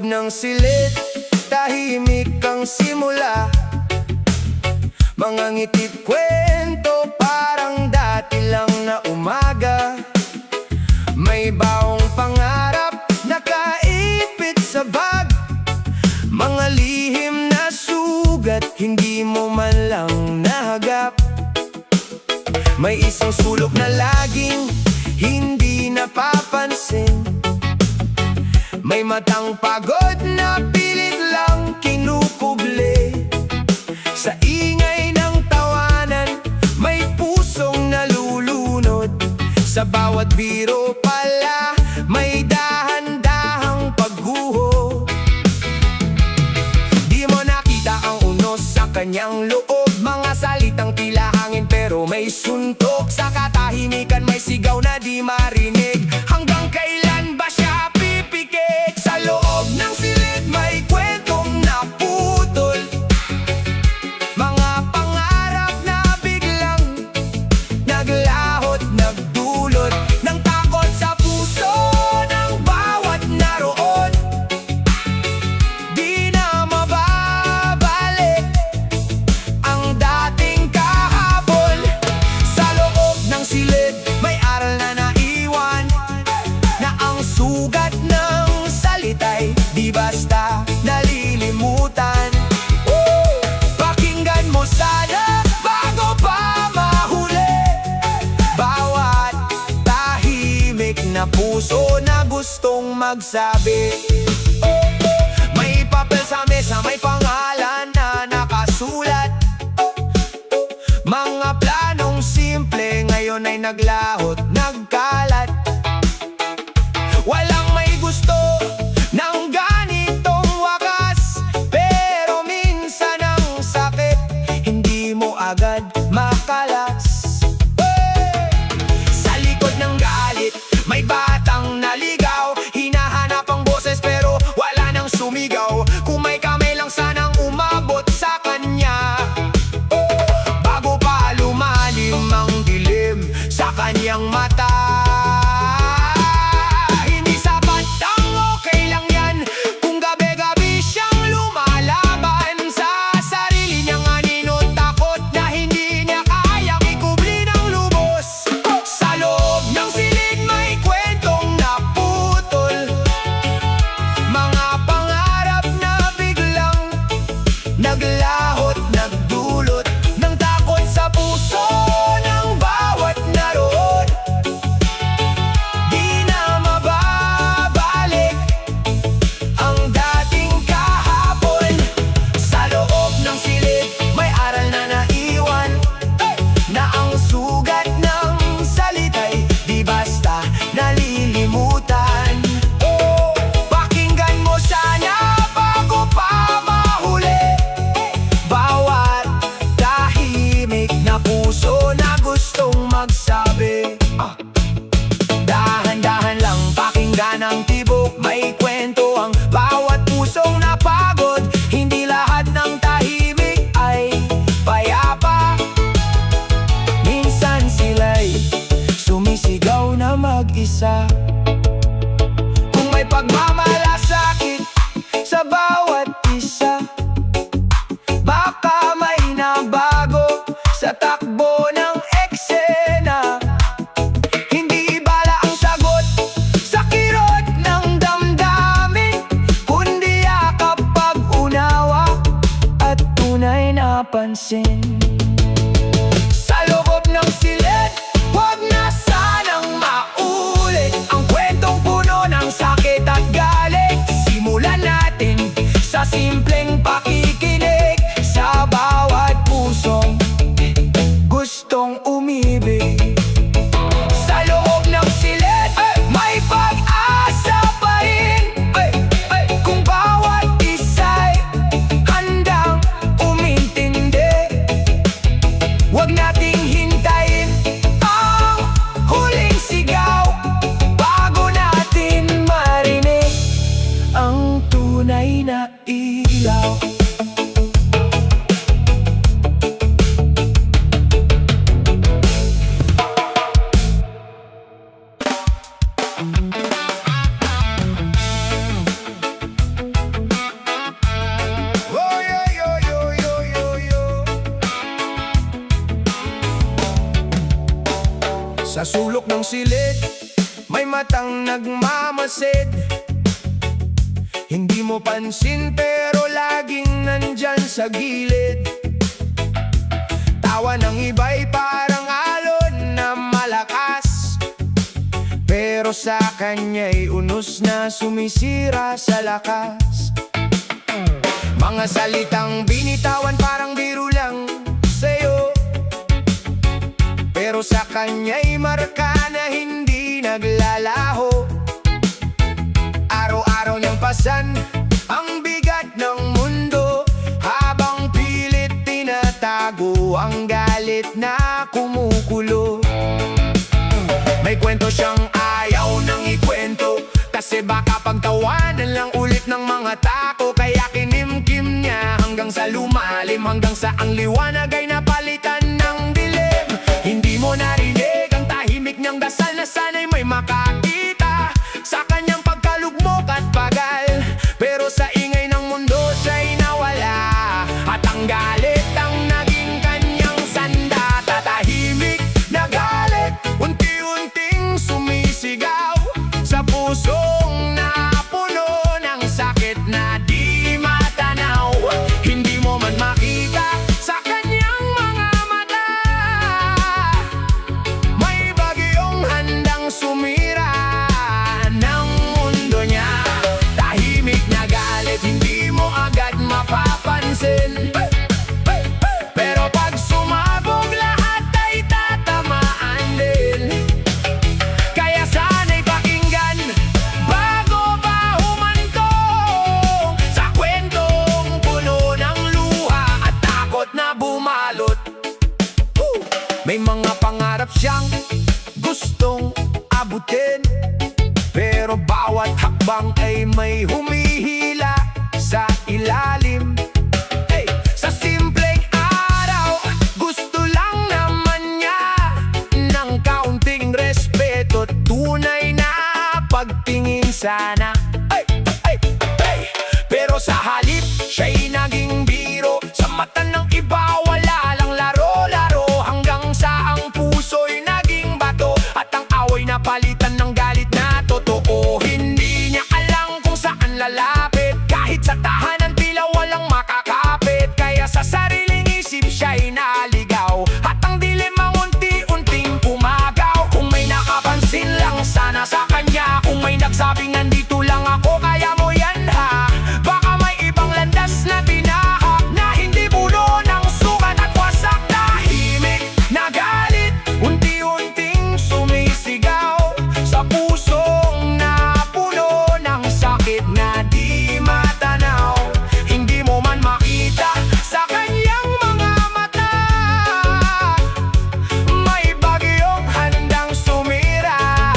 loob ng silid, tahimik ang simula. Mga ngiti't kwento, parang dati lang na umaga. May baong pangarap, nakaipit sa bag. Mga lihim na sugat, hindi mo man lang nahagap. May isang sulok na laging hindi napapansin. May matang pagod na pilit lang kinukubli. Sa ingay ng tawanan, may pusong nalulunod. Sa bawat biro pala, may dahan-dahang pagguho. Di mo nakita ang unos sa kanyang loob. Mga salitang tila hangin pero may suntok. Sa katahimikan may sigaw na di marinig. Hanggang kailan ba siya pipikit? Sa loob ng silid may kwentong naputol. Mga pangarap na biglang naglahot, nagdulot ng takot sa puso ng bawat naroon. Di na mababalik ang dating kahapon. Sa loob ng silid may aral na naiwan, na ang sugat ng salita'y di basta nalilimutan. Pakinggan mo sana bago pa mahuli bawat tahimik na puso na gustong magsabi. May papel sa mesa, may pangalan na nakasulat. Mga planong simple ngayon ay naglahot, nagkalat. Walang may gusto ng ganitong wakas, pero minsan ang sakit hindi mo agad makalas. Sa likod ng galit may batang naligaw. Hinahanap ang boses pero wala nang sumigaw. Kung may kamay lang sanang umabot sa kanya, bago pa lumalim ang dilim sa kanyang mata. Hindi sapat ang okay lang yan kung gabi-gabi siyang lumalaban sa sarili niyang anino't takot na hindi niya kayang ikubli ng lubos. Sa loob ng silid may kwentong naputol. Mga pangarap na biglang naglahot, nagdulot ng takot sa puso ng bawat naroon. Di na mababalik ang dating kahapon. Sa loob ng silid may aral na naiwan, na ang sugat ng salita'y di basta nalilimutan. Pakinggan mo sana bago pa mahuli bawat tahimik na puso na gustong magsabi. Dahan-dahan lang pakinggan ang tibok, may kwento ang bawat pusong napagod. Hindi lahat ng tahimik ay payapa. Minsan sila'y sumisigaw na mag-isa. Kung may pagmamalasakit sa bawat isa, baka may nabago sa takbo ng eksena. Hindi bala ang sagot sa kirot ng damdamin, kundi yakap, pag-unawa at tunay na pansin. Sa loob ng silid, huwag na sanang maulit ang kwentong puno ng sakit at galit. Simulan natin sa simpleng pakikinig sa bawat pusong gustong umibig. Sa loob ng silid may pag-asa pa rin, kung bawat isa'y handang umintindi. Huwag nating hintayin ang huling sigaw bago natin marinig ang tunay na ilaw. sulok ng silid, may matang nagmamasid. Hindi mo pansin pero laging nandyan sa gilid. Tawa ng iba'y parang alon na malakas, pero sa kanya'y unos na sumisira sa lakas. Mga salitang binitawan parang biro lang sa'yo, pero sa kanya'y marka na hindi naglalaho. Araw-araw niyang pasan ang bigat ng mundo, habang pilit tinatago ang galit na kumukulo. May kwento siyang ayaw nang ikwento, kasi baka pagtawanan lang ulit ng mga tako. Kaya kinimkim niya hanggang sa lumalim, hanggang sa ang liwanag ay napalitan ng dilim. Hindi mo narinig ang tahimik niyang dasal na sana'y may makakita sa kanyang pagkalugmok at pagal. Pero sa ingay ng mundo siya'y nawala, at ang galit ang naging kanyang sandata. Tahimik na galit, unti-unting sumisigaw sa pusong napuno ng sakit na di matanaw. Hindi mo man makita sa kanyang mga mata, may bagyong handang sumira ng mundo niya. Tahimik na galit, hindi mo agad mapapansin, pero pag sumabog lahat ay tatamaan din. Kaya sana'y pakinggan bago pa humantong sa kwentong puno ng luha at takot na bumalot. May mga pangarap siyang gustong abutin, pero bawat hakbang ay may humihila sa ilalim. Hey! Sa simpleng araw, gusto lang naman niya ng kaunting respeto, tunay na pagtingin sana. Ay! Ay! Ay! Pero sa halip, siya'y naging biro sa mata ng iba. Wala lang laro-laro, hanggang sa ang puso'y naging bato, at ang away na palitan ng galit na totoo. Hindi niya alam kung saan lalapit, kahit sa tahanan tila walang makakapit. Kaya sa sariling isip siya'y naligaw, at ang dilim ang unti-unting umagaw. Kung may nakapansin lang sana sa kanya, kung may nagsabing nandito lang ako, kaya mo yan ha. Baka may ibang landas na tinahak, na hindi puno ng sukat at wasak. Tahimik na galit, unti-unting sumisigaw sa pusong napuno ng sakit na di matanaw. Hindi mo man makita sa kanyang mga mata, may bagyong handang sumira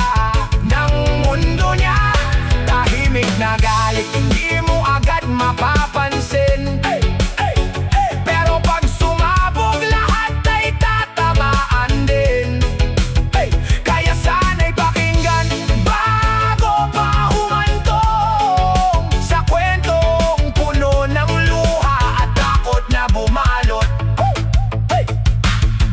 ng mundo niya. Tahimik na galit, hindi mo agad mapapansin, pero pag sumabog lahat ay tatamaan din. Kaya sana'y pakinggan bago pa humantong sa kwentong puno ng luha at takot na bumalot.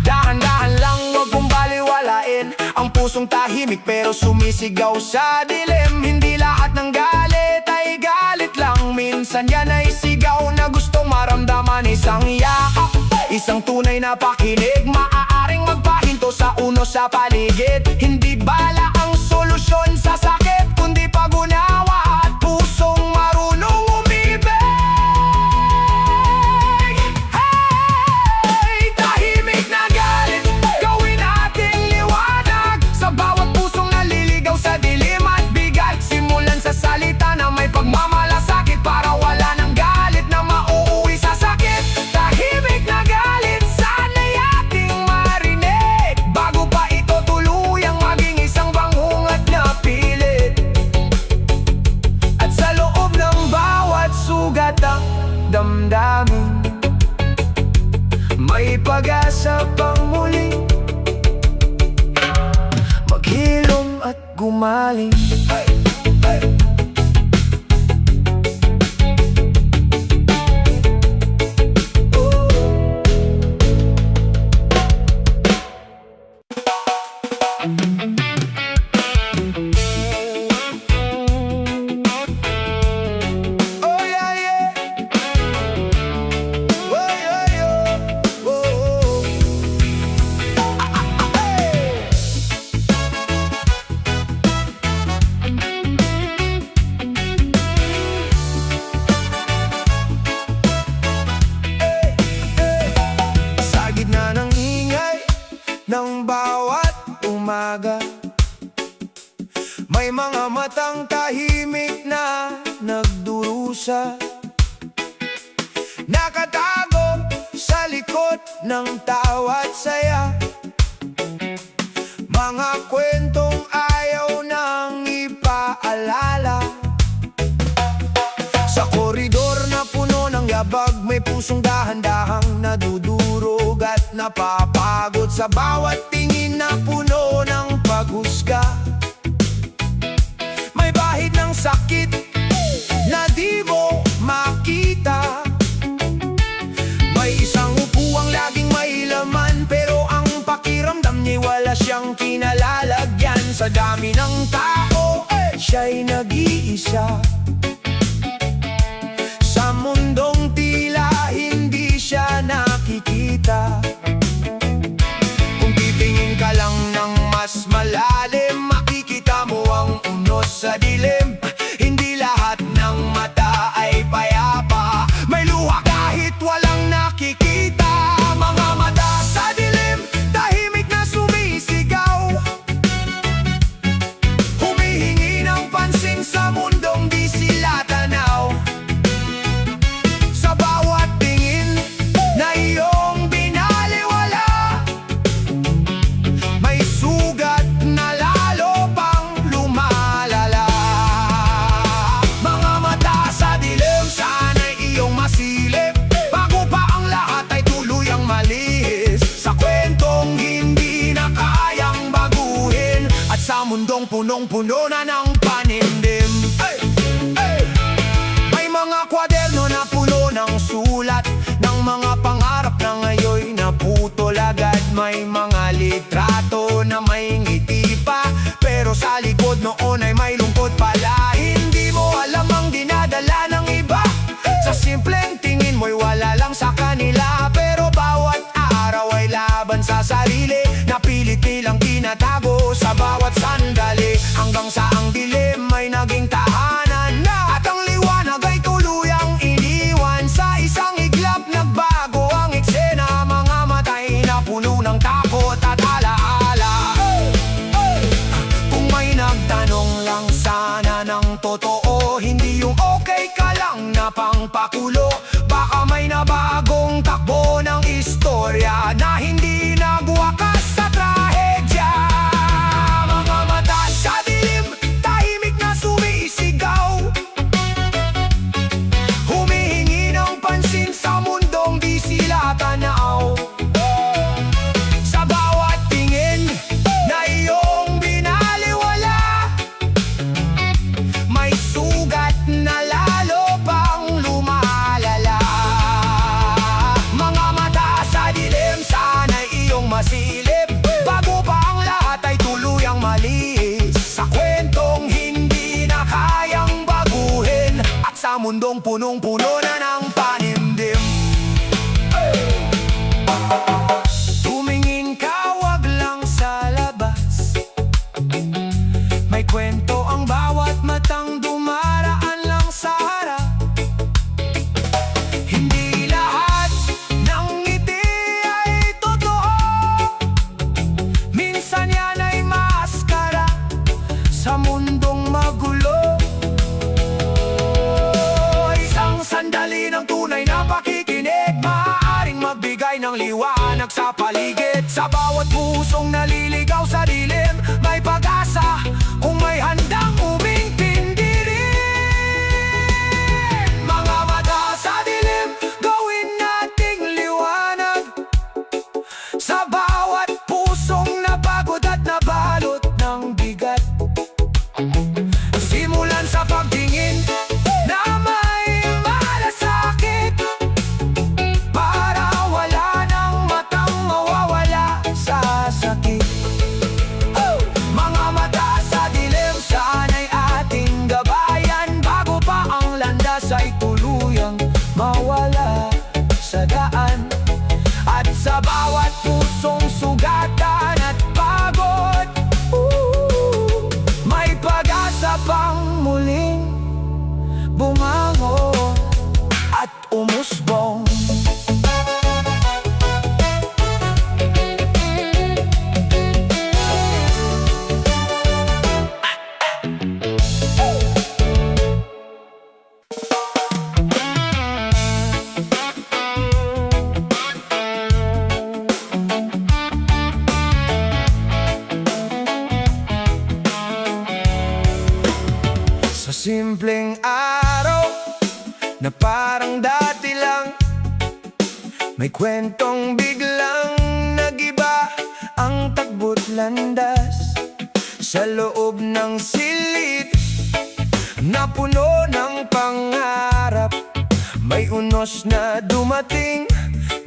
Dahan-dahan lang, wag mong baliwalain ang pusong tahimik pero sumisigaw sa dilim. Hindi lahat ng galit ay galit lang, minsan yan ay sigaw na gustong maramdaman. Isang yakap, isang tunay na pakinig, maaaring magpahinto sa uno sa paligid. Hindi bala ang solusyon sa sakit, kundi pag-unawa at pusong marunong umibig. Hey! Tahimik na galit, gawin nating liwanag sa bawat pusong naliligaw sa dilim at bigat. Simulan sa salita na may pagmamalasakit, para wala ng galit na mauuwi sa sakit. Tahimik na galit, sana'y ating marinig, bago pa ito tuluyang maging isang bangungat na pilit. At sa loob ng bawat sugat ang damdamin, may pag-asa pang muling maghilom at gumaling. Ooh. ng tawa at saya, mga kwentong ayaw nang ipaalala. Sa koridor na puno ng yabag, may pusong dahan-dahang nadudurog at napapagod sa bawat tingin na puno ng paghusga. May bahid ng sakit na di mo makita. May isang upuang laging may laman, pero ang pakiramdam niya wala siyang kinalalagyan. Sa dami ng tao, siya'y nag-iisa. Sa mundong tila hindi siya nakikita. Kung titingin ka lang ng mas malalim, makikita mo ang unos sa dilim. Hindi lahat ng mata ay payapa, may luha kahit walang nakikita. Mga mata sa dilim, tahimik na sumisigaw, humihingi ng pansin sa mundong di sila tanaw. Sa bawat tingin na iyong binaliwala, may sugat na lalo pang lumalala. Mga mata sa dilim, sana'y iyong masilip, bago pa ang lahat ay tuluyang malihis. Sa kwentong hindi na kayang baguhin, at sa mundong punong-puno na ng panindim. May mga kwaderno na puno ng sulat, ng mga pangarap na ngayon naputol agad. May mga litrato na may ngiti pa, pero sa likod noon ay may lungkot pala. Hindi mo alam ang dinadala ng iba, sa simpleng tingin mo'y wala lang sa kanila. Pero bawat araw ay laban sa sarili, napilit nilang tinatago sa bawat sandali. Hanggang sa ang dilim ay naging tahanan na, at ang liwanag ay tuluyang iniwan. Sa isang iglap nagbago ang eksena, mga matay na puno ng takot at alaala. Kung may nagtanong lang sana ng totoo, hindi yung okay ka lang na pangpakulo, baka may nabagong takbo ng istorya na hindi nagwakas sa trahedya. Mga mata sa dilim, tahimik na sumisigaw, humihingi ng pansin sa mundong di sila tanaw. Sa bawat tingin na iyong binaliwala, may sugat na lalo pang lumalala. Mga mata sa dilim, sana'y iyong masilip, bago pa ang lahat ay tuluyang malihis. Sa kwentong hindi na kayang baguhin, at sa mundong punong-puno na ng panindim. Tumingin ka, wag lang sa labas, may kwento ang bawat matang dumaraan lang sa harap. Hindi lahat ng ngiti ay totoo, minsan yan ay maskara sa mundong magulo. Isang sandali ng tunay na pakikinig, maaaring magbigay ng liwanag sa paligid. Sa bawat pusong naliligaw sa dilim, may pag-asa kung may handang umingpindirin. Mga mata sa dilim, gawin nating liwanag sa bawat pusong napagod at nabalot ng bigat. Simulan sa pagtingin na may malasakit, para wala ng matang mawawala sa sakit. Mga mata sa dilim, sana'y ating gabayan, bago pa ang landas ay tuluyang mawala sa daan. At sa bawat pusong sugatan at pagod, may pag-asa pang muling bumangon at umusbong. na parang dati lang. May kwentong biglang nagiba ang takbo't landas sa loob ng silid na puno ng pangarap. May unos na dumating,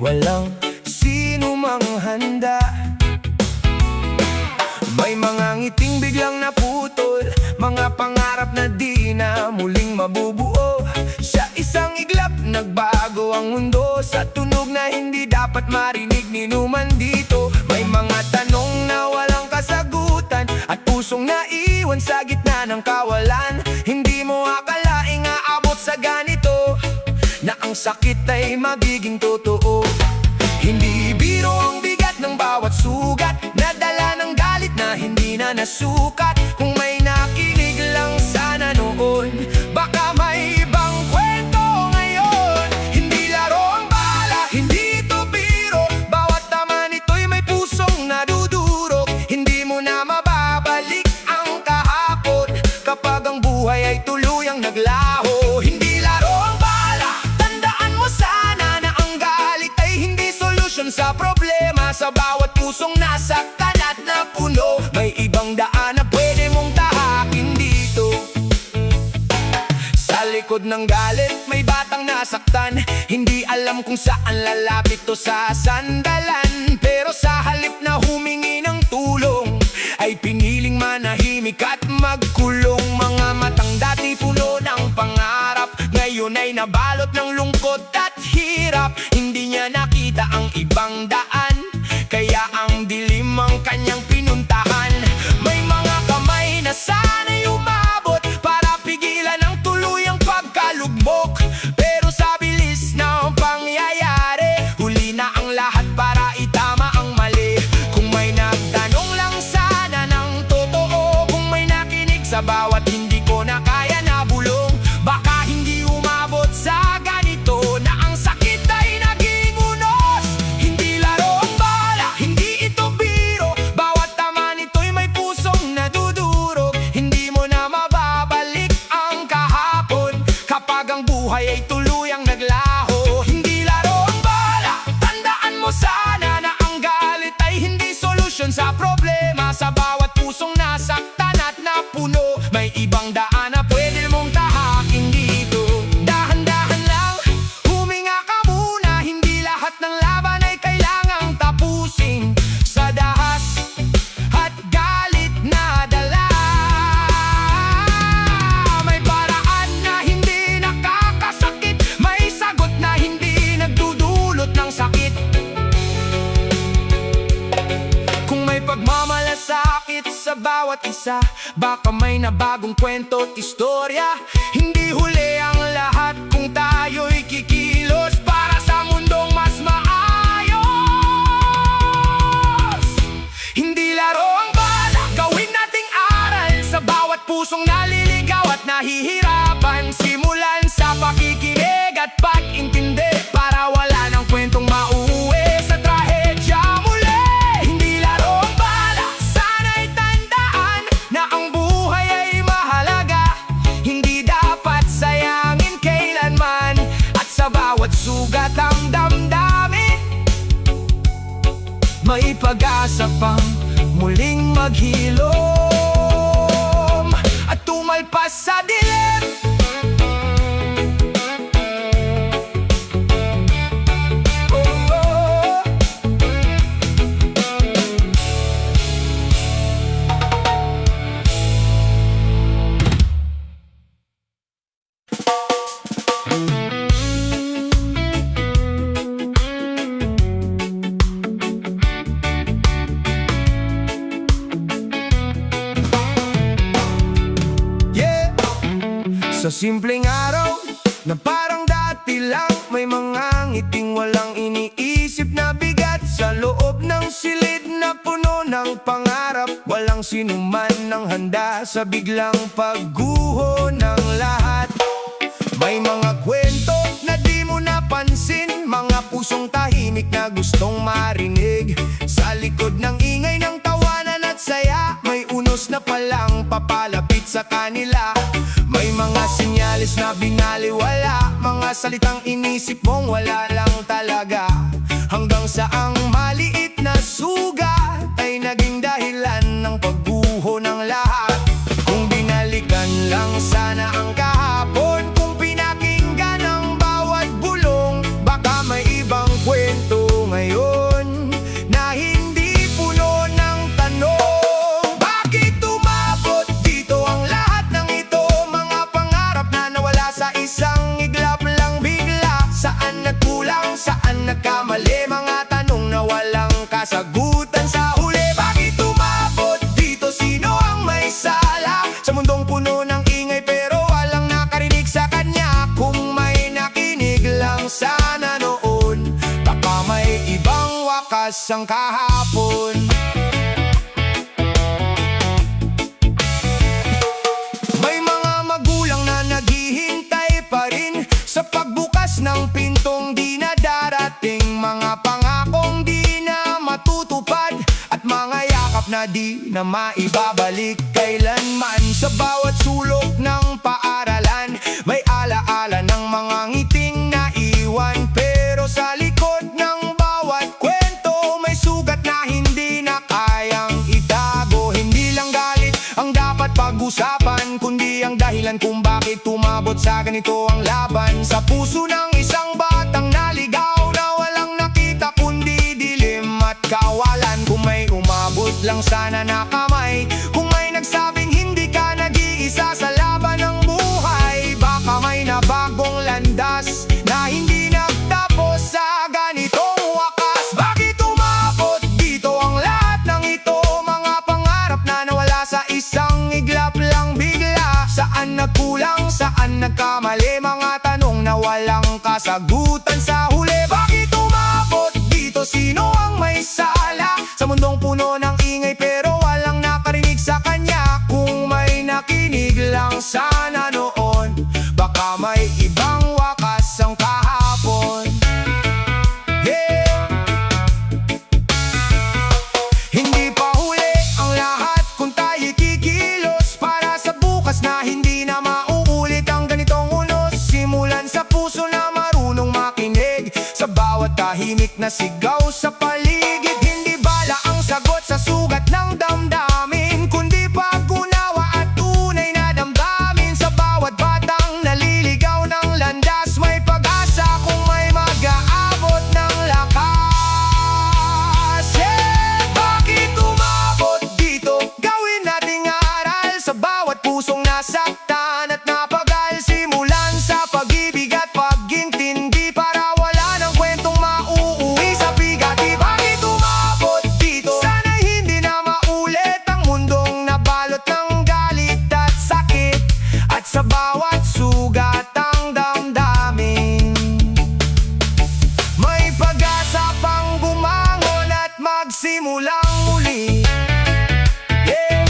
walang sino mang handa. May mga ngiting biglang naputol, mga pangarap na di na muling mabubuo. Sa isang iglap, nagbago ang mundo sa tunog na hindi dapat marinig ni numan dito. May mga tanong na walang kasagutan at pusong naiwan sa gitna ng kawalan. Hindi mo akalaing aabot sa ganito, na ang sakit ay magiging totoo. Hindi biro ang bigat ng bawat sugat, nadala ng galit na hindi na nasukat. Kung may nakinig lang sana noon, baka may ibang kwento ngayon. Hindi laro ang bala, hindi ito biro, bawat tama nito'y may pusong nadudurog. Hindi mo na mababalik ang kahapon kapag ang buhay ay tuluyang naglaho. Hindi laro ang bala, tandaan mo sana na ang galit ay hindi solusyon sa problema. Sa bawat pusong nasaktan at napuno, may ibang daan na pwede mong tahakin dito. Sa likod ng galit, may batang nasaktan, hindi alam kung saan lalapit to sa sandalan. Pero sa halip na humingi ng tulong, ay piniling manahimik at magkulong. Mga matang dati puno ng pangarap, ngayon ay nabalot ng lungkot at hirap. Hindi niya nakita ang ibang daan, kaya ang dilim ang kanyang pinuntahan. May mga kamay na sana'y umabot para pigilan ang tuluyang pagkalugmok. Pero sa bilis ng pangyayari, huli na ang lahat para itama ang mali. Kung may nagtanong lang sana ng totoo, kung may nakinig sa bawat hindi ko na kaya na bulong, baka hindi umabot sa ganito, na ang sakit ay naging unos. Hindi laro ang bala, hindi ito biro, bawat tama nito'y may pusong nadudurog. Hindi mo na mababalik ang kahapon kapag ang buhay ay tuluyang naglaho. Hindi laro ang bala, tandaan mo sana na ang galit ay hindi solusyon sa problema. Sa bawat pusong nasaktan at napuno, may ibang daan na pwede mong tahakin dito. Dahan-dahan lang, huminga ka muna, hindi lahat ng laban ay kailangang tapusin sa dahas at galit na dala. May paraan na hindi nakakasakit, may sagot na hindi nagdudulot ng sakit. Kung may pagmamalasakit sa bawat isa, baka may nabagong kwento at istorya. Hindi huli ang lahat kung tayo'y kikilos para sa mundong mas maayos. Hindi laro ang bala, gawin nating aral sa bawat pusong naliligaw at nahihirapan. Simulan sa pakikinig at pag-intindi para wala ng kwentong mauuwi sa trahedya muli. Hindi laro ang bala, sana'y tandaan na ang buhay ay mahalaga. Hindi dapat sayangin kailanman, at sa bawat sugat ang damdamin may pag-asa pang muling maghilom at tumalpas sa dilim. Oh, oh. Sa simpleng araw na parang dati lang, may mga ngiting walang iniisip na bigat. Sa loob ng silid na puno ng pangarap, walang sinuman ng handa sa biglang pagguho ng lahat. May mga kwento na di mo napansin, mga pusong tahimik na gustong marinig. Sa likod ng ingay ng tawanan at saya, may unos na palang papalapit sa kanila. May mga sinyalis na binaliwala, mga salitang inisip mong wala lang talaga, hanggang sa ang maliit na sugat ay naging dahilan ng pagguho ng lahat. Kung binalikan lang sana ang kahapon, kung pinakinggan ang bawat bulong, baka may ibang kwento ngayon na hindi puno ng tanong. Bakit umabot dito ang lahat ng ito? Mga pangarap na nawala sa isang iglap lang bigla. Saan nagkulang? Saan nagkamali? Mga tanong na walang kasagutan sa huli. Bakit umabot dito? Sino ang may sala? Sa mundong puno ng ingay pero walang nakarinig sa kanya. Kung may nakinig lang sana noon, baka may ibang wakas ang kahapon. May mga magulang na naghihintay pa rin sa pagbukas ng pintong di na darating, mga pangakong di na matutupad, at mga yakap na di na maibabalik kailanman. Sa bawat sulok ng paaralan, may alaala ng mga ngiting naiwan, pero sa likod ng bawat kwento, may sugat na hindi na kayang itago. Hindi lang galit ang dapat pag-usapan, kundi ang dahilan kung bakit tumabot sa ganito ang laban. Sa puso ng isang batang naligaw na walang nakita kundi dilim at kawalan. Kung may umabot lang sana na kamay, kung may nagsabing hindi ka nag-iisa sa laban ng buhay, baka may nabagong landas na hindi nagtapos sa ganitong wakas. Bakit umabot dito ang lahat ng ito? Mga pangarap na nawala sa isang iglap lang bigla. Saan nagkulang? Saan nagkamali? Mga tanong na walang kasagutan sa huli. Bakit umabot dito? Sino ang may sala? Sa mundong puno ng ingay pero walang nakarinig sa kanya. Kung may nakinig lang sana noon, baka may ibang wakas ang kahapon. Yeah. Hindi pa huli ang lahat kung tayo'y kikilos para sa bukas na hindi na mauulit ang ganitong unos. Simulan sa puso na marunong makinig, sa bawat tahimik na sigaw sa paligid. Hindi bala ang sagot sa sugat ng damdamin, kundi pag-unawa at tunay na damdamin. Sa bawat batang naliligaw ng landas, may pag-asa kung may mag-aabot ng lakas. Yeah! Bakit umabot dito? Gawin nating aral sa bawat pusong nasaktan at napagal. Simulan sa pag-ibig at pag-intindi para wala ng kwentong mauuwi sa bigati. Bakit umabot dito? Sana'y hindi na maulit ang mundong nabalot ng galit at sakit, at sa bawat sugat ang damdamin may pag-asa pang bumangon at magsimulang muli. Yeah.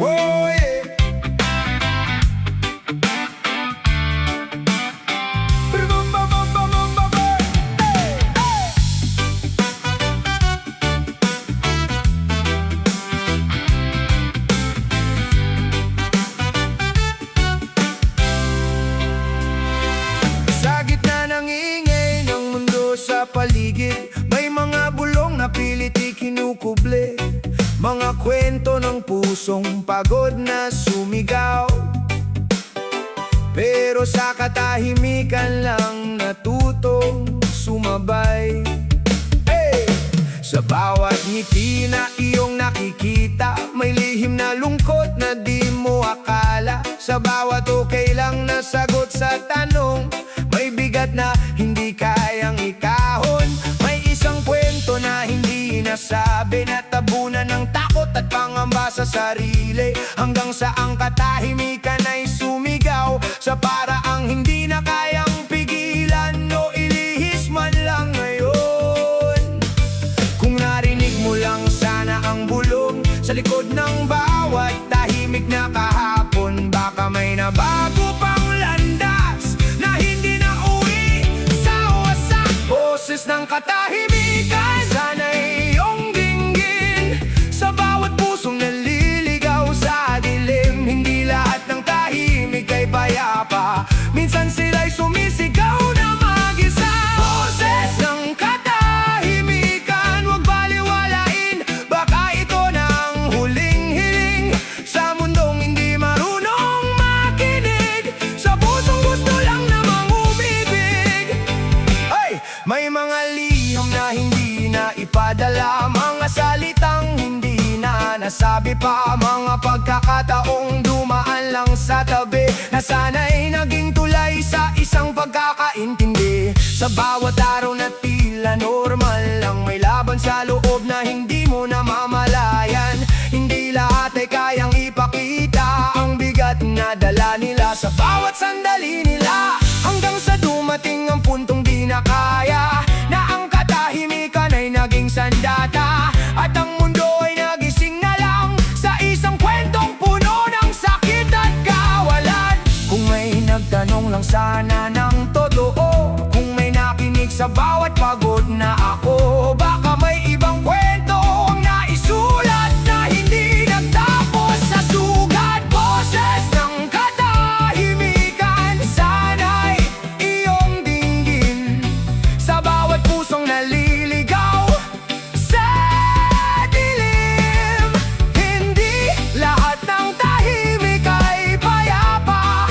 Whoa, yeah. Sa gitna ng ingay ng mundo sa paligid, may mga bulong na pilit ikinukuble, mga kwento ng pusong pagod na sumigaw, pero sa katahimikan lang natutong sumabay. Hey! Sa bawat ngiti na iyong nakikita, may lihim na lungkot na di mo akala. Sa bawat okay lang na sagot sa tanong, may bigat na hindi kayang ikahon. May isang kwento na hindi nasabi, na tabunan ng takot at pangamba sa sarili, hanggang sa ang katahimikan ay sumigaw sa paraang hindi na kayang pigilan o ilihis man lang ngayon. Kung narinig mo lang sana ang bulong sa likod ng minsan sila'y sumisigaw na mag-isa. Boses ng katahimikan, huwag baliwalain, baka ito na ang huling hiling sa mundong hindi marunong makinig, sa pusong gusto lang namang umibig. Ay, may mga liham na hindi na ipadala, mga salitang hindi na nasabi pa, mga pagkakataong dumaan lang sa tabi, na sana'y naging tulay sa isang pagkakaintindi. Sa bawat araw na tila normal lang, may laban sa loob na hindi mo namamalayan. Hindi lahat ay kayang ipakita ang bigat na dala nila sa bawat sandali nila, hanggang sa dumating ang puntong di na kaya, na ang katahimikan ay naging sandata, at ang mundo ay nagising na lang sa isang kwentong puno ng sakit at kawalan. Kung may nagtanong lang sana ng totoo, kung may nakinig sa bawat pagod na ako, baka may ibang kwento ang naisulat na hindi nagtapos sa sugat. Boses ng katahimikan, sana'y iyong dinggin, sa bawat pusong naliligaw sa dilim. Hindi lahat ng tahimik ay payapa,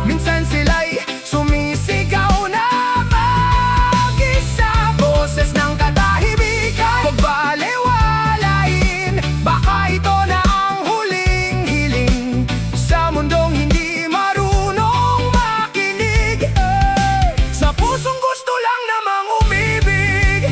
minsan sila'y sumisigaw na mag-isa. Boses ng katahimikan, huwag baliwalain, baka ito na ang huling hiling sa mundong hindi marunong makinig, sa pusong gusto lang namang umibig.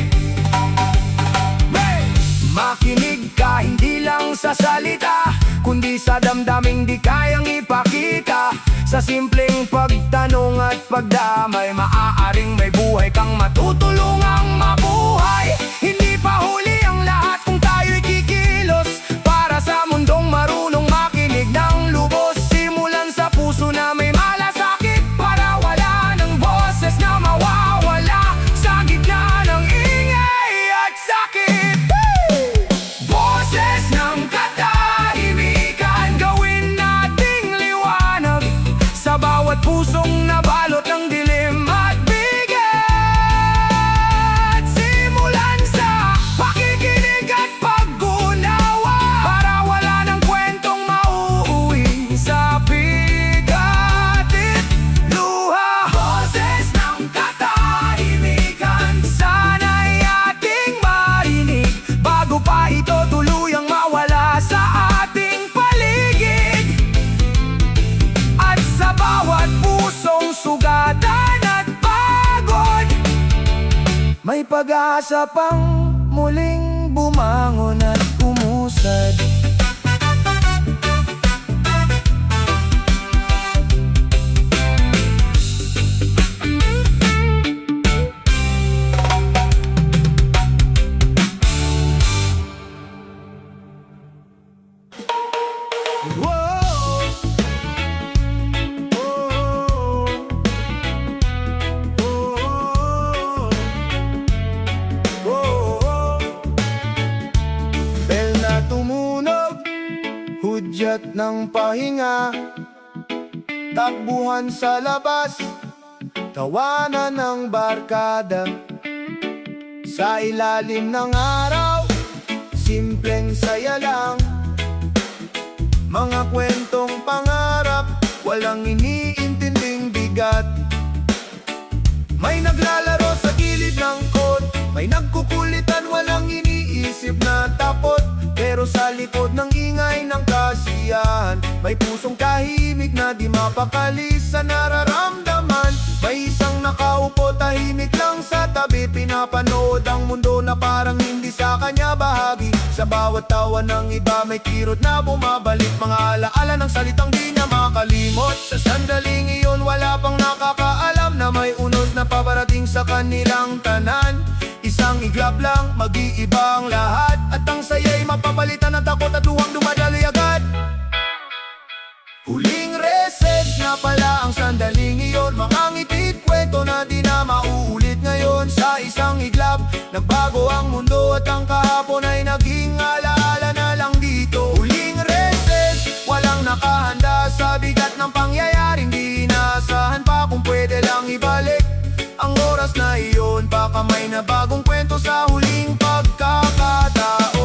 Makinig ka hindi lang sa salita, kundi sa damdaming di kayang ipakita. Sa simpleng pagtanong at pagdamay, maaaring may buhay kang matutulungang mabuhay. Hindi pa huli ang lahat kung tayo'y kikilos para sa mundong marunong makinig ng lubos. Simulan sa puso na may malasakit, para wala ng boses na mawawala sa gitna ng ingay at sakit. Boses ng katahimikan, gawin nating liwanag sa bawat pusong nabalot ng dilim at bigat. Simulan sa pakikinig at pag-unawa, para wala ng kwentong mauuwi sa bigatit luha. Boses ng katahimikan, sana'y ating marinig, bago pa ito tuluyang mawala sa ating paligid. At sa bawat pusong sugatan at pagod, may pag-asa pang muling bumangon at umusad. Bell na tumunog, hudyat ng pahinga, takbuhan sa labas, tawanan ng barkada. Sa ilalim ng araw, simpleng saya lang, mga kwentong pangarap, walang iniintinding bigat. May naglalaro sa gilid ng kot, may nagkukulitan, walang iniisip na tapot. Pero sa likod ng ingay ng kasiyahan, may pusong tahimik na di mapakali sa nararamdaman. May isang nakaupo tahimik lang sa tabi, pinapanood ang mundo na parang hindi sa kanya bahagi. Sa bawat tawa ng iba may kirot na bumabalik, mga alaala ng salitang di niya makalimot. Sa sandaling iyon wala pang nakakaalam na may unos na paparating sa kanilang tanan. Isang iglap lang, mag-iiba ang lahat, at ang saya'y mapapalitan ng takot at luhang dumadali agad. Huling reset na pala ang sandaling iyon, mga ngiti't kwento na di na mauulit ngayon. Sa isang iglap, nagbago ang mundo at ang kahapon ay naging alaala na lang dito. Huling reset, walang nakahanda sa bigat ng baka may nabagong kwento sa huling pagkakataon.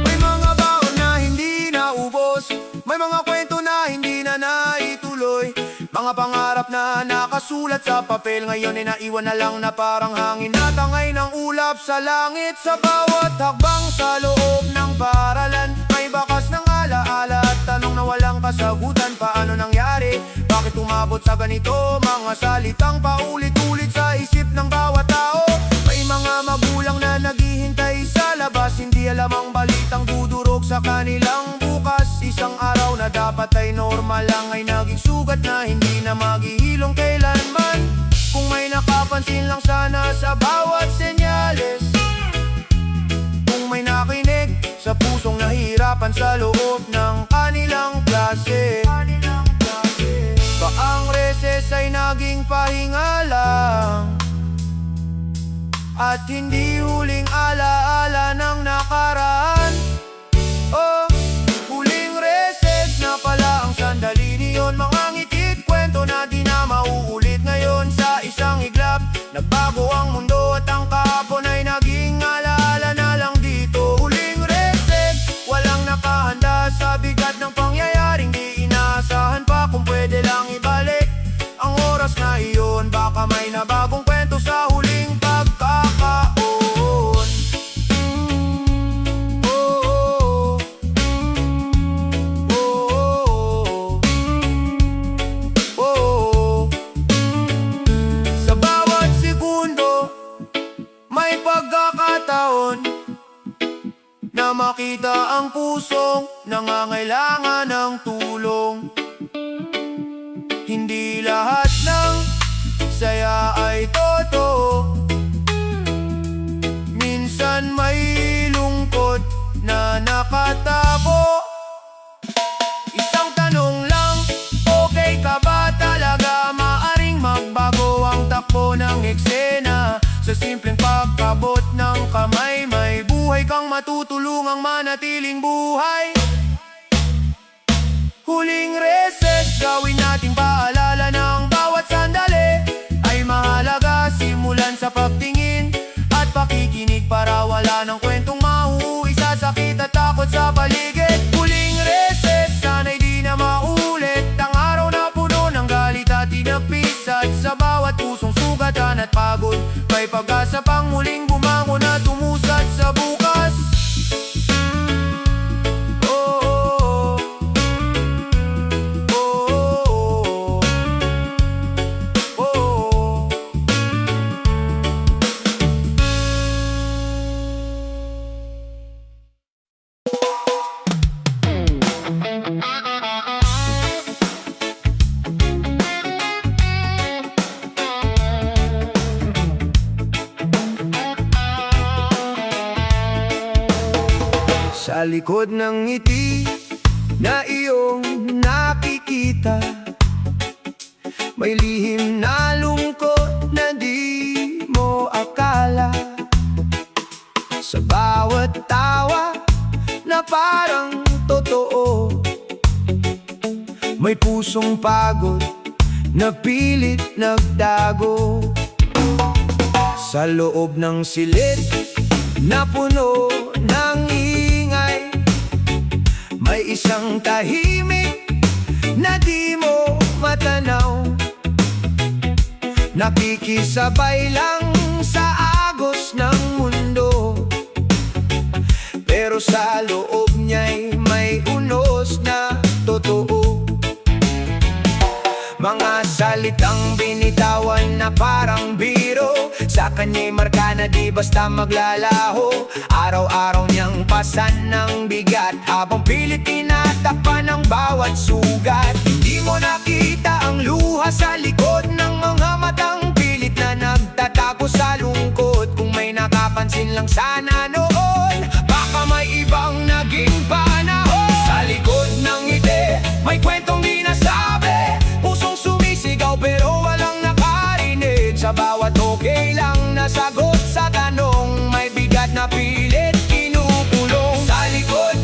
May mga baon na hindi naubos, may mga kwento na hindi na naituloy, mga pangarap na nakasulat sa papel, ngayon ay naiwan na lang na parang hangin na tangay ng ulap sa langit. Sa bawat hakbang sa loob ng paaralan, may bakas ng alaala at tanong na walang kasagutan. Paano nangyari? Bakit umabot sa ganito? Mga salitang paulit-ulit sa isip ng bawat tao. May mga magulang na naghihintay sa labas, hindi alam ang balitang dudurog sa kanilang bukas. Isang araw na dapat ay normal lang ay naging sugat na hindi na maghihilom kailanman. Kung may nakapansin lang sana sa bawat senyales, kung may nakinig sa pusong nahihirapan sa loob ng kanilang klase, ba ang reses ay naging pahinga lang at hindi huling alaala ng nakaraan? Oh, huling reses na pala ang sandali niyon. Mga ngitit, kwento na di na mauulit ngayon. Sa isang iglap, nagbago ang mundo at ang kahapon ay naging alaala na lang dito. Huling reses, walang nakahanda sa bigat ng pangyayaring di inaasahan pa. Kung pwede lang ibalik ang oras na iyon, baka may nabagong kwento sa huling pagkakaon. Sa bawat segundo, may pagkakataon na makita ang pusong nangangailangan ng tulong. Hindi lahat ng saya ay totoo, minsan may lungkot na nakatago. Isang tanong lang, okay ka ba talaga? Maaring magbago ang takbo ng eksena. Sa simpleng pagkabot ng kamay, may buhay kang matutulungang manatiling buhay. Huling reses, gawin nating paalala ng bawat sandali ay mahalaga. Simulan sa pagtingin at pakikinig para wala ng kwentong mauuwi sa sakit at takot sa paligid. Huling reses, sana'y di na maulit ang araw na puno ng galit at tinagpis. At sa bawat pusong sugatan at pagod, may pag-asa pang muling bumangon at umusad sa bukas. Sa likod ng ngiti na iyong nakikita, may lihim na lungkot na di mo akala. Sa bawat tawa na parang totoo, may pusong pagod na pilit nagdago. Sa loob ng silid na puno ng ingay, may isang tahimik na di mo matanaw, nakikisabay lang sa agos ng mundo, pero sa loob niya'y may unos na totoo. Mga salitang binitawan na parang biro, sa kanya'y marka na di basta maglalaho. Araw-araw niyang pasan ng bigat, habang pilit tinatakpan ng bawat sugat. Hindi mo nakita ang luha sa likod ng mga matang pilit na nagtatago sa lungkot. Kung may nakapansin lang sana noon, baka may ibang naging panahon. Sa likod ng ngiti, may kwentong di nasabi, pusong sumisigaw pero walang nakarinig. Sa bawat okay lang na sagot sa tanong, may bigat na pilit kinukulong. Sa likod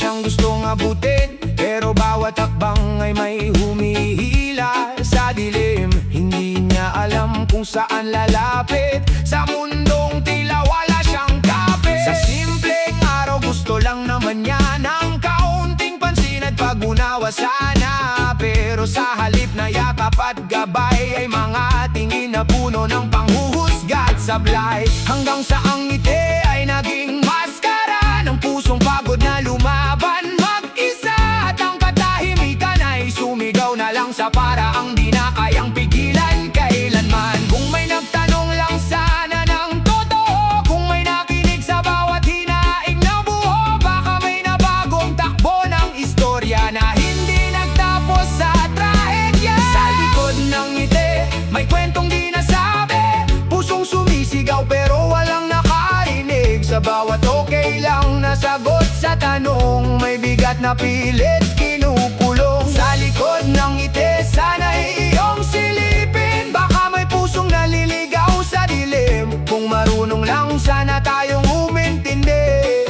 siyang gustong abutin, pero bawat hakbang ay may humihila sa dilim. Hindi niya alam kung saan lalapit, sa mundong tila wala siyang kapit. Sa simpleng araw gusto lang naman niya ng kaunting pansin at pag-unawa sana, pero sa halip na yakap at gabay ay mga tingin na puno ng panghuhusga at sablay. Hanggang sa ang ngiti ay naging maskara ng pusong pagod na lumaban mag-isa, at ang katahimikan ay sumigaw na lang sa paraang di na kayang pigilan kailanman. Kung may nagtanong lang sana ng totoo, kung may nakinig sa bawat hinaing na buho, baka may nabagong takbo ng istorya na hindi nagtapos sa trahedya. Sa likod ng ngiti may kwentong di nasabi, pusong sumisigaw pero walang nakarinig. Sa bawat okay lang na sagot sa tanong, may bigat na pilit kinukulong. Sa likod ng ngiti sana'y iyong silipin, baka may pusong naliligaw sa dilim. Kung marunong lang sana tayong umintindi,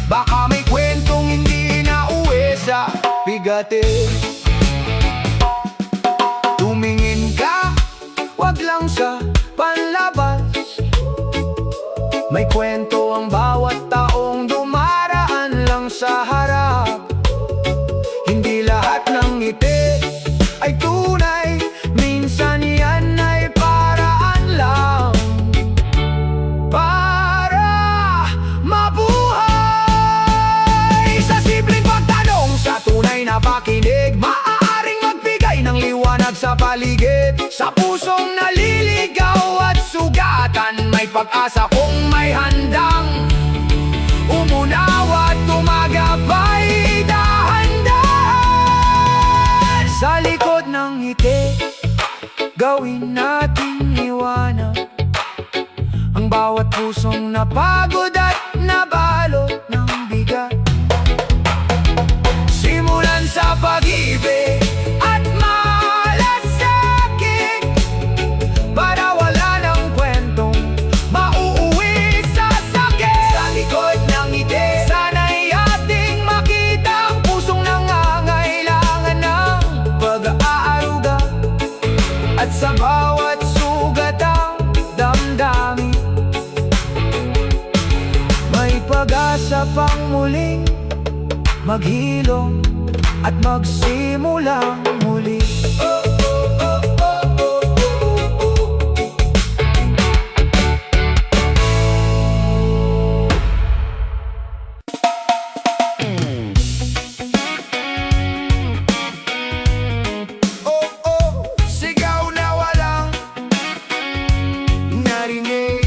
baka may kwentong hindi nauwi sa bigati. Tumingin ka, wag lang sa panlabas, may kwento ang bawat taong dumaraan lang sa harap. Hindi lahat ng ngiti ay tunay, minsan yan ay paraan lang para mabuhay. Sa simpleng pagtanong, sa tunay na pakinig, maaaring magbigay ng liwanag sa paligid. Sa pusong naliligaw at sugatan, may pag-asa kung may handang umunawa at tumagabay. Dahan-dahan sa likod ng ngiti, gawin nating iwanag ang bawat pusong napagod at nabalot ng bigat. Simulan sa pag-ibig at malasakit, para wala ng kwentong mauuwi sa sakit. Sa likod ng ngiti sana'y ating makita ang pusong nangangailangan ng pag-aaruga, at sa bawat sugat ang damdamin may pag-asa pang muling maghilom at magsimulang muli. Sigaw na walang narinig.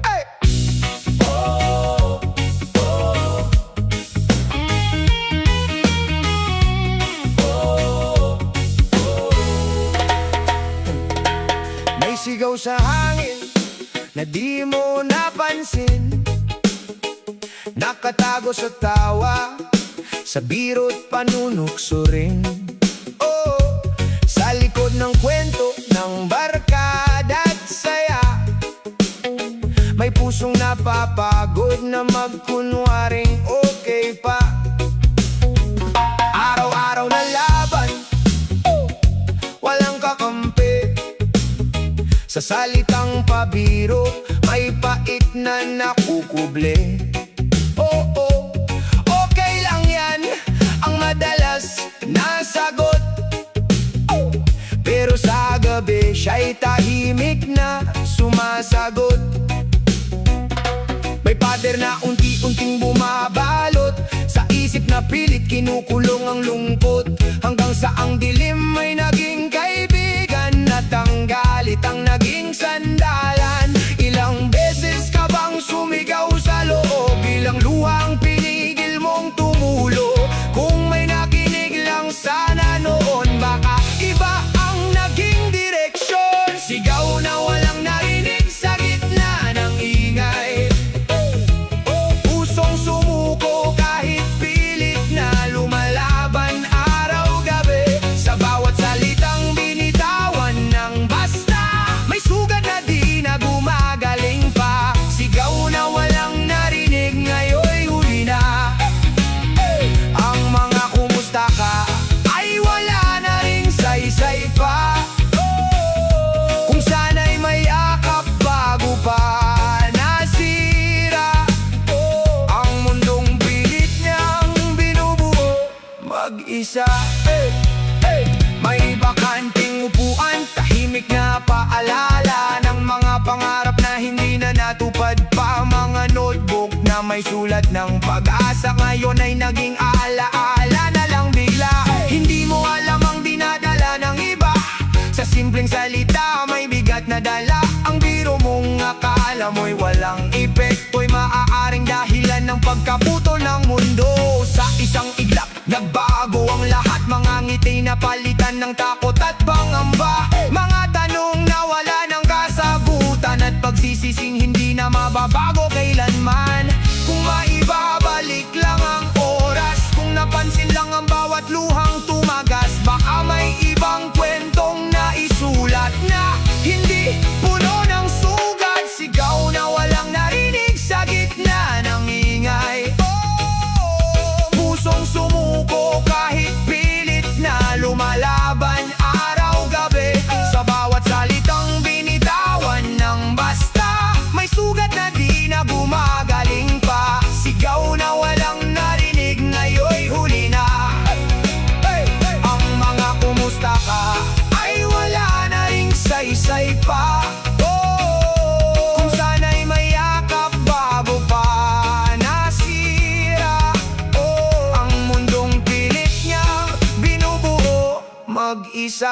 Ay! May sigaw sa hangin na di mo napansin, nakatago sa tawa, sa biro't panunukso rin. Oh, sa likod ng kwento ng barkada at saya, may pusong napapagod na magkunwaring okay pa. Araw-araw na laban, walang kakampi, sa salitang pabiro may pait na nakukuble. Oo, okay lang yan ang madalas na sagot, pero sa gabi siya'y tahimik na sumasagot. May pader na unti-unting bumabalot, sa isip na pilit kinukulong ang lungkot, hanggang sa ang dilim may naging kaibigan at ang galit ang naging sandalan. Ilang beses ka bang sumigaw sa loob, ilang luhang pinigil mong tumulo? Kung may nakinig lang sana noon, baka iba ang naging direksyon. Sigaw na walang narinig sa gitna ng ingay, pusong sumuko kahit pilit na lumalaban araw-gabi. Sa bawat salitang binitawan ng basta, may sugat na di nag mag-isa. May bakanting upuan, tahimik na paalala ng mga pangarap na hindi na natupad pa. Mga notebook na may sulat ng pag-asa ngayon ay naging alaala na lang bigla. Hindi mo alam ang dinadala ng iba, sa simpleng salita may bigat na dala. Ang biro mong akala mo'y walang epekto'y maaaring dahilan ng pagkaputol ng mundo. Sa isang iglap, nagbago ang lahat. Mga ngiti na palitan ng takot at pangamba. Mga tanong na wala ng kasagutan at pagsisising hindi na mababago kailanman. Kung maibabalik lang ang oras, kung napansin lang ang bawat luhang tumagas, baka may ibang kwentong naisulat na hindi puno ng sugat. Sigaw na walang narinig sa gitna ng ingay. Pusong sumuko kahit pilit na lumalaban araw-gabi. Sa bawat salitang binitawan ng basta, may sugat na di na gumagaling pa. Sigaw na walang narinig, ngayon'y huli na. Ang mga kumusta ka ay wala na ring saysay pa. Kung sana'y mayakap bago pa nasira. Ang mundong pilit niya binubuo mag-isa.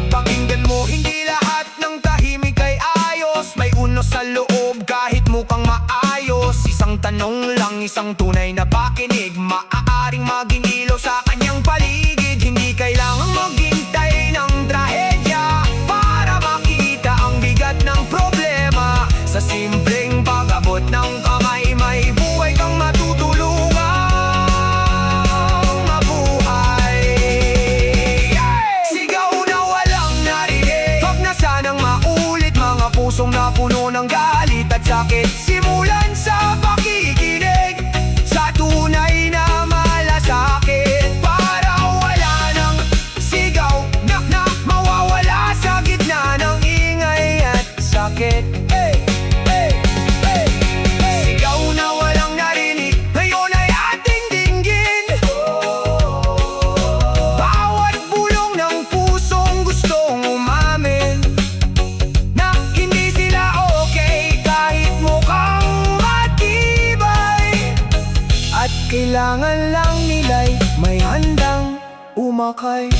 Pakinggan mo, hindi lahat ng tahimik ay ayos. May unos sa loob kahit mukhang maayos. Isang tanong lang, isang tunay na pakinig, maaaring maging ilaw sa kanyang paligid. Hindi kailangang maghintay ng trahedya para makita ang bigat ng problema. Sa simpleng pag-abot ng kamay, may buhay kang matutulungang mabuhay. Sigaw na walang narinig, wag na sanang maulit. Mga pusong napuno ng galit at sakit, simulan sa pakikinig sa tunay na malasakit. Para wala ng sigaw na mawawala sa gitna ng ingay at sakit. Sigaw na walang narinig, ngayon ay ating dinggin. Bawat bulong ng pusong gustong umamin na hindi sila okay kahit mukhang matibay. At kailangan lang nila'y may handang umakay.